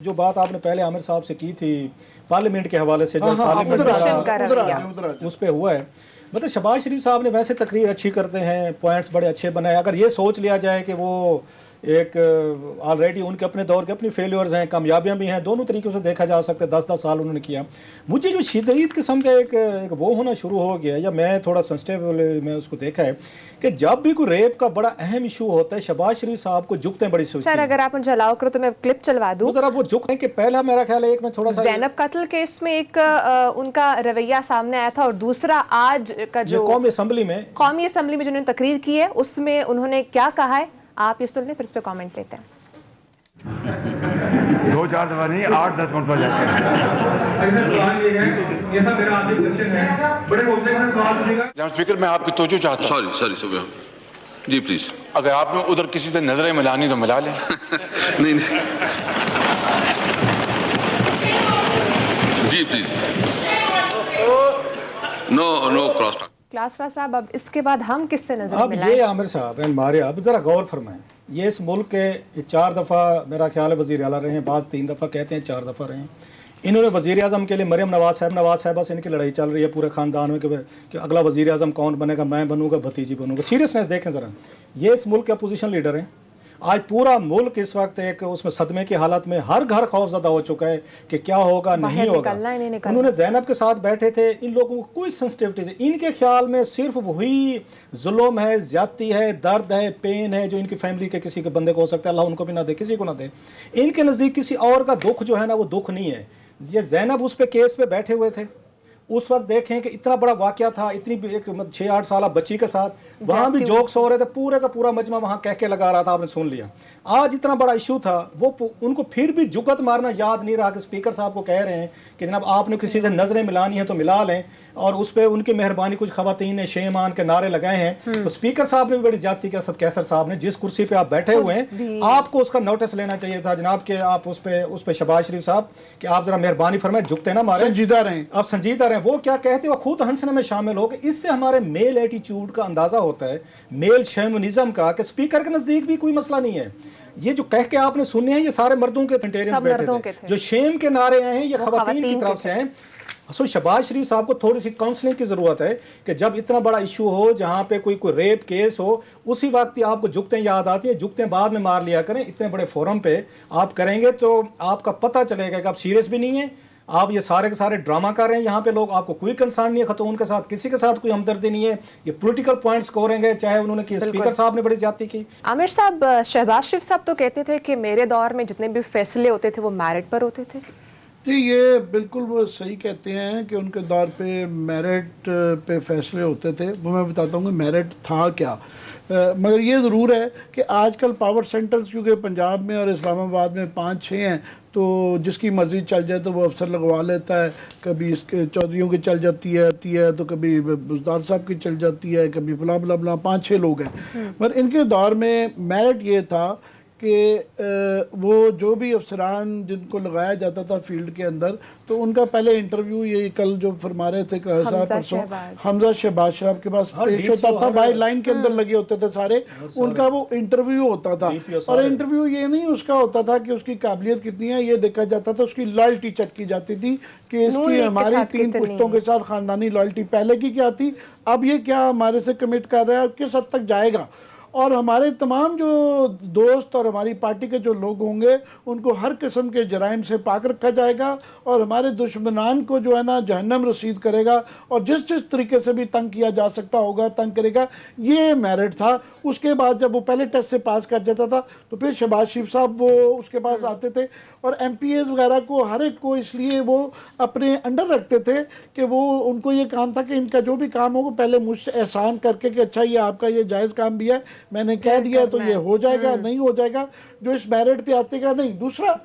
जो बात आपने पहले आमिर साहब से की थी पार्लियामेंट के हवाले से, जब पार्लियामेंट उस पे हुआ है, मतलब शहबाज शरीफ साहब ने वैसे तकरीर अच्छी करते हैं, पॉइंट्स बड़े अच्छे बनाए। अगर ये सोच लिया जाए कि वो एक ऑलरेडी उनके अपने दौर के अपनी फेलियर्स हैं, कामयाबियां भी हैं, दोनों तरीक़ों से देखा जा सकता है। 10-10 साल उन्होंने किया। मुझे जो शदीद किस्म का एक वो होना शुरू हो गया, या मैं थोड़ा सेंसिटिव मैं उसको देखा है कि जब भी कोई रेप का बड़ा अहम इशू होता है, शहबाज शरीफ साहब को झुकते बड़ी सोचते हैं। सर अगर आप मुझे अलाउ करो तो मैं क्लिप चलवा दूं। जरा वो झुकने के पहला मेरा ख्याल है, एक मैं थोड़ा सा ज़ैनब कत्ल केस में एक उनका रवैया सामने आया था, और दूसरा आज का जो कौमी असेंबली में जो उन्होंने तकरीर की है उसमें उन्होंने क्या कहा है, आप ये सुन लें फिर इस पे कमेंट लेते हैं। 2-4 दफा नहीं, 8-10 मरतबा जाते हैं। स्पीकर, मैं आपकी तवज्जो चाहता हूं। सॉरी जी प्लीज। अगर आपने उधर किसी से नजरें मिलानी तो मिला लें। नहीं जी please, no cross talk. Klasra साहब, अब इसके बाद हम किससे नजर अब मिलाएं? ये आमिर साहब हमारे, अब जरा गौर फरमाएं, ये इस मुल्क के 4 दफ़ा मेरा ख्याल है वज़ीर आला रहे हैं, बाज़ 3 दफ़ा कहते हैं, 4 दफ़ा रहे हैं। इन्होंने वज़ीर आज़म के लिए मरियम नवाज साहबा से इनकी लड़ाई चल रही है पूरे ख़ानदान में कि अगला वज़ीर आज़म कौन बनेगा, मैं बनूंगा, भतीजी बनूंगा। सीरियसनेस देखें ज़रा, ये इस मुल्क के अपोजिशन लीडर हैं। आज पूरा मुल्क इस वक्त एक उसमें सदमे की हालत में, हर घर खौफज़दा हो चुका है कि क्या होगा नहीं होगा। उन्होंने ज़ैनब के साथ बैठे थे, इन लोगों को कोई सेंसिटिविटी नहीं, इनके ख्याल में सिर्फ वही जुल्म है, ज्यादती है, दर्द है, पेन है जो इनकी फैमिली के किसी के बंदे को हो सकता है, अल्लाह उनको भी ना दे, किसी को ना दे। इनके नज़दीक किसी और का दुख जो है ना वो दुख नहीं है। ये ज़ैनब उस पे केस पे बैठे हुए थे, उस वक्त देखें कि इतना बड़ा वाकया था, इतनी एक 6-8 साल बच्ची के साथ, वहाँ भी जोक्स हो रहे थे, पूरे का पूरा मजमा वहाँ कह के लगा रहा था, आपने सुन लिया। आज इतना बड़ा इशू था, वो उनको फिर भी जुगत मारना याद नहीं रहा कि स्पीकर साहब को कह रहे हैं कि जनाब आपने किसी से नजरें मिलानी है तो मिला लें, और उस पर उनकी मेहरबानी कुछ खवातीन ने शेमान के नारे लगाए हैं। तो स्पीकर साहब ने भी बड़ी ज्यादती की, असद कैसर साहब ने, जिस कुर्सी पे आप बैठे हुए हैं आपको उसका नोटिस लेना चाहिए था जनाब के, आप उस पे शहबाज शरीफ साहब कि आप जरा मेहरबानी फरमाएं, झुकते ना मारे, संजीदा रहें, आप संजीदा रहें। वो क्या कहते हैं, वो खुद हंसने में शामिल हो गए। इससे हमारे मेल एटीट्यूड का अंदाजा होता है, मेल शैमनिज्म का, कि स्पीकर के नजदीक भी कोई मसला नहीं है। ये जो कह के आपने सुने हैं, ये सारे मर्दों के बैठे थे। जो शेम के नारे हैं ये खवातीन की तरफ से हैं। सो शहबाज शरीफ साहब को थोड़ी सी काउंसलिंग की ज़रूरत है कि जब इतना बड़ा इशू हो, जहाँ पे कोई रेप केस हो, उसी वक्त ही आपको झुकते याद आती है। झुकते बाद में मार लिया करें, इतने बड़े फोरम पे आप करेंगे तो आपका पता चलेगा कि आप सीरियस भी नहीं है, आप ये सारे के सारे ड्रामा कर रहे हैं। यहाँ पे लोग, आपको कोई कंसर्न नहीं है खतून के साथ, किसी के साथ कोई हमदर्दी नहीं है, ये पॉलिटिकल पॉइंट्स स्कोरेंगे, चाहे उन्होंने की स्पीकर साहब ने बड़ी ज्यादती की। आमिर साहब, शहबाज शरीफ साहब तो कहते थे कि मेरे दौर में जितने भी फैसले होते थे वो मेरिट पर होते थे। जी, ये बिल्कुल वो सही कहते हैं कि उनके दौर पे मेरिट पे फैसले होते थे। वो मैं बताता हूँ कि मेरिट था क्या। मगर ये ज़रूर है कि आजकल पावर सेंटर्स क्योंकि पंजाब में और इस्लामाबाद में 5-6 हैं, तो जिसकी मर्ज़ी चल जाए तो वो अफसर लगवा लेता है। कभी इसके चौधरीयों की चल जाती है तो कभी बुज़दार साहब की चल जाती है, कभी फला फला फला, 5-6 लोग हैं। मगर इनके दौर में मेरिट ये था कि वो जो भी अफसरान जिनको लगाया जाता था फील्ड के अंदर, तो उनका पहले इंटरव्यू, ये कल जो फरमा रहे थे परसों, हमजा शहबाज साहब के पास पेश होता था, बाई लाइन के अंदर लगे होते थे सारे, उनका वो इंटरव्यू होता था। और इंटरव्यू ये नहीं उसका होता था कि उसकी काबिलियत कितनी है, ये देखा जाता था, उसकी लॉयल्टी चेक की जाती थी कि इसकी हमारी 3 पुश्तों के साथ ख़ानदानी लॉयल्टी पहले की क्या थी, अब ये क्या हमारे से कमिट कर रहा है और किस हद तक जाएगा। और हमारे तमाम जो दोस्त और हमारी पार्टी के जो लोग होंगे उनको हर किस्म के जराइम से पाक रखा जाएगा, और हमारे दुश्मनान को जो है ना जहन्नम रसीद करेगा, और जिस जिस तरीके से भी तंग किया जा सकता होगा तंग करेगा। ये मेरिट था। उसके बाद जब वो पहले टेस्ट से पास कर जाता था तो फिर शहबाज शरीफ साहब वो उसके पास आते थे, और MPAs वगैरह को हर एक को इसलिए वो अपने अंडर रखते थे कि वो, उनको ये काम था कि इनका जो भी काम हो वो पहले मुझसे एहसान करके कि अच्छा ये आपका ये जायज़ काम भी है, मैंने कह दिया तो ये हो जाएगा, नहीं हो जाएगा, जो इस मेरिट पे आते का नहीं। दूसरा,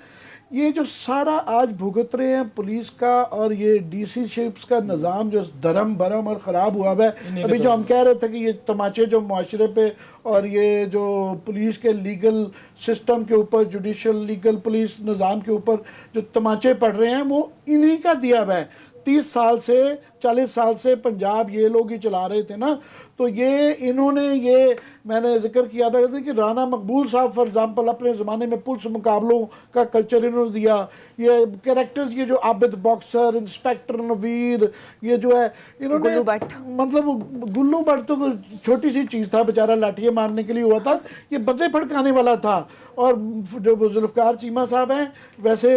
ये जो सारा आज भुगत रहे हैं पुलिस का और ये DC शिप्स का निज़ाम जो धर्म भरम और ख़राब हुआ है। अभी जो हम कह रहे थे कि ये तमाचे जो मुआशरे पे और ये जो पुलिस के लीगल सिस्टम के ऊपर, जुडिशल लीगल पुलिस निज़ाम के ऊपर जो तमाचे पड़ रहे हैं, वो इन्हीं का दिया हुआ है। 30 साल से 40 साल से पंजाब ये लोग ही चला रहे थे ना, तो ये इन्होंने ये मैंने जिक्र किया था कि राना मकबूल साहब फॉर एग्जांपल अपने ज़माने में पुलिस मुकाबलों का कल्चर इन्होंने दिया। ये कैरेक्टर्स ये जो आबिद बॉक्सर, इंस्पेक्टर नवीद, ये जो है इन्होंने गुल्लू भट्ट, मतलब गुल्लू भट्ट तो छोटी सी चीज़ था, बेचारा लाठियाँ मारने के लिए हुआ था, ये बंदे फड़काने वाला था। और जो जुल्फ़कार चीमा साहब हैं वैसे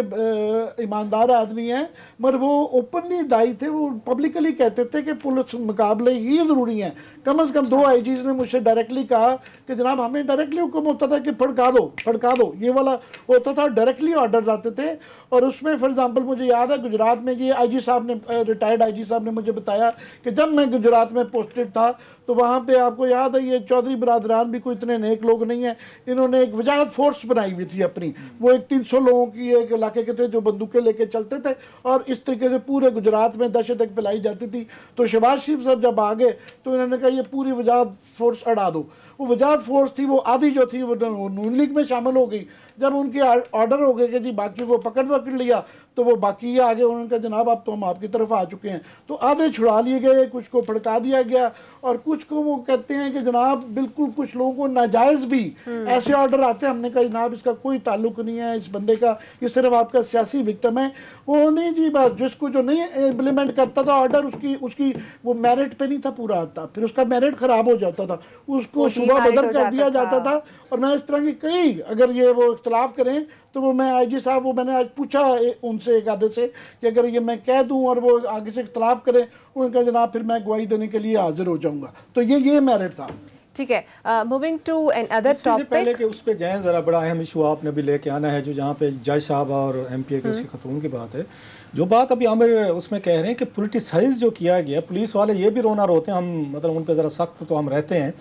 ईमानदार आदमी हैं, मगर वो ओपनली दाई थे, वो पब्लिकली कहते थे कि पुलिस मुकाबले ही ज़रूरी हैं। कम से कम 2 आईजीज़ ने मुझसे डायरेक्टली कहा कि जनाब हमें डायरेक्टली हुक्म होता था कि फड़का दो, ये वाला होता था, डायरेक्टली ऑर्डर आते थे। और उसमें फॉर एग्जांपल मुझे याद है गुजरात में ये आईजी साहब ने, रिटायर्ड आईजी साहब ने मुझे बताया कि जब मैं गुजरात में पोस्टेड था तो वहाँ पे आपको याद है ये चौधरी बरादरान भी कोई इतने नेक लोग नहीं हैं, इन्होंने एक वजारत फोर्स बनाई हुई थी अपनी, वो एक 300 लोगों की एक इलाके के थे जो बंदूकें लेके चलते थे और इस तरीके से पूरे गुजरात में दहशत फैलाई जाती थी। तो शहबाज शरीफ साहब जब आ गए तो इन्होंने कहा ये पूरी वजारत फोर्स अड़ा दो। वो वजारत फोर्स थी वो आधी जो थी वो नून लीग में शामिल हो गई। जब उनके ऑर्डर हो गए कि जी बाकी को पकड़ लिया तो वो बाकी ही आगे, उन्होंने कहा जनाब अब तो हम आपकी तरफ आ चुके हैं। तो आधे छुड़ा लिए गए, कुछ को फड़का दिया गया और कुछ को वो कहते हैं कि जनाब बिल्कुल कुछ लोगों को नाजायज़ भी ऐसे ऑर्डर आते हैं। हमने कहा जनाब इसका कोई ताल्लुक नहीं है इस बंदे का, ये सिर्फ आपका सियासी विक्टिम है। वो नहीं जी, बस जिसको जो नहीं इम्प्लीमेंट करता था ऑर्डर उसकी वो मेरिट पे नहीं था पूरा आता, फिर उसका मेरिट ख़राब हो जाता था, उसको सुबह बदल कर दिया जाता था। और मैं इस तरह की कई, अगर ये वो इख्तलाफ करें तो वो मैं आईजी साहब, वो मैंने आज पूछा उनसे एक आधे से कि अगर ये मैं कह दूं और वो आगे से इख्तलाफ करें, उनका जनाब फिर मैं गवाही देने के लिए हाजिर हो जाऊंगा। तो ये मेरिट था। ठीक है, moving to an other topic. पहले कि उस पे जाएं, ज़रा बड़ा अहम इशू आपने भी लेके आना है, जो जहाँ पे जज साहब और एमपीए की उसकी खतून की बात है। जो बात अभी आमिर उसमें कह रहे हैं कि पोलिटिसाइज जो किया गया, पुलिस वाले ये भी रोना रोते हैं, हम मतलब उन पर ज़रा सख्त तो हम रहते हैं,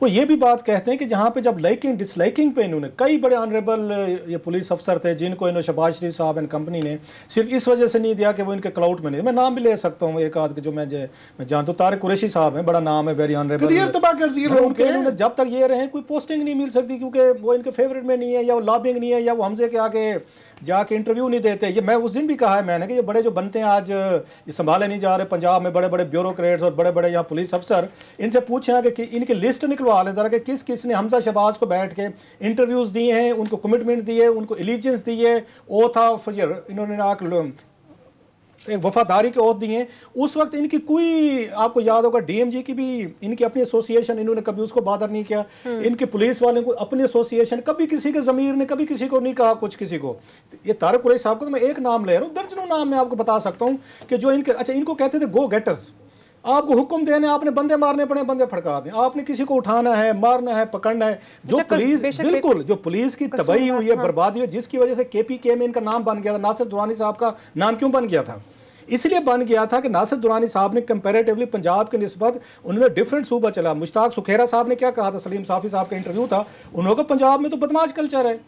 वो ये भी बात कहते हैं कि जहाँ पे जब लाइकिंग डिसलाइकिंग पे इन्होंने कई बड़े ऑनरेबल ये पुलिस अफसर थे जिनको इन्होंने शहबाज शरीफ साहब एंड कंपनी ने सिर्फ इस वजह से नहीं दिया कि वो इनके क्लाउड में नहीं, मैं नाम भी ले सकता हूँ एक आध के जो मैं जानता हूँ, तारिक कुरैशी साहब हैं, बड़ा नाम है, वेरी ऑनरेबल, तबाह कर दिए लोगों के। इन्होंने जब तक ये रहे कोई पोस्टिंग नहीं मिल सकती क्योंकि वो इनके फेवरेट में नहीं है, या वो लॉबिंग नहीं है, या वो हमसे के आगे जाके इंटरव्यू नहीं देते। ये मैं उस दिन भी कहा है मैंने कि ये बड़े जो बनते हैं आज ये संभाले नहीं जा रहे पंजाब में, बड़े बड़े ब्यूरोक्रेट्स और बड़े बड़े यहाँ पुलिस अफसर, इनसे पूछें कि इनकी लिस्ट निकलवा लें ज़रा कि किस किस ने हमजा शहबाज को बैठ के इंटरव्यूज़ दिए हैं, उनको कमिटमेंट दिए, उनको एलिजेंस दिए, ओथ ऑफ इन्होंने एक वफादारी के ओथ दिए। उस वक्त इनकी कोई, आपको याद होगा डीएमजी की भी इनकी अपनी एसोसिएशन, इन्होंने कभी उसको बादर नहीं किया। इनके पुलिस वाले को अपनी एसोसिएशन, कभी किसी के ज़मीर ने कभी किसी को नहीं कहा कुछ किसी को। ये तारिक कुरैशी साहब को तो मैं एक नाम ले रहा हूँ, दर्जनों नाम मैं आपको बता सकता हूँ कि जो इनके, अच्छा इनको कहते थे गो गेटर्स, आपको हुक्म देने, आपने बंदे मारने पड़े बंदे फड़का दें, आपने किसी को उठाना है, मारना है, पकड़ना है। जो पुलिस बिल्कुल जो पुलिस की तबाही हुई है, बर्बादी हुई, जिसकी वजह से KPK में इनका नाम बन गया था। नासिर दुरानी साहब का नाम क्यों बन गया था? इसलिए बन गया था कि नासिर दुरानी साहब ने कंपैरेटिवली पंजाब के निस्बत उन्होंने डिफरेंट सूबा चला। मुश्ताक सुखेरा साहब ने क्या कहा था, सलीम साफी साहब का इंटरव्यू था, उन्होंने कहा पंजाब में तो बदमाश कल्चर है,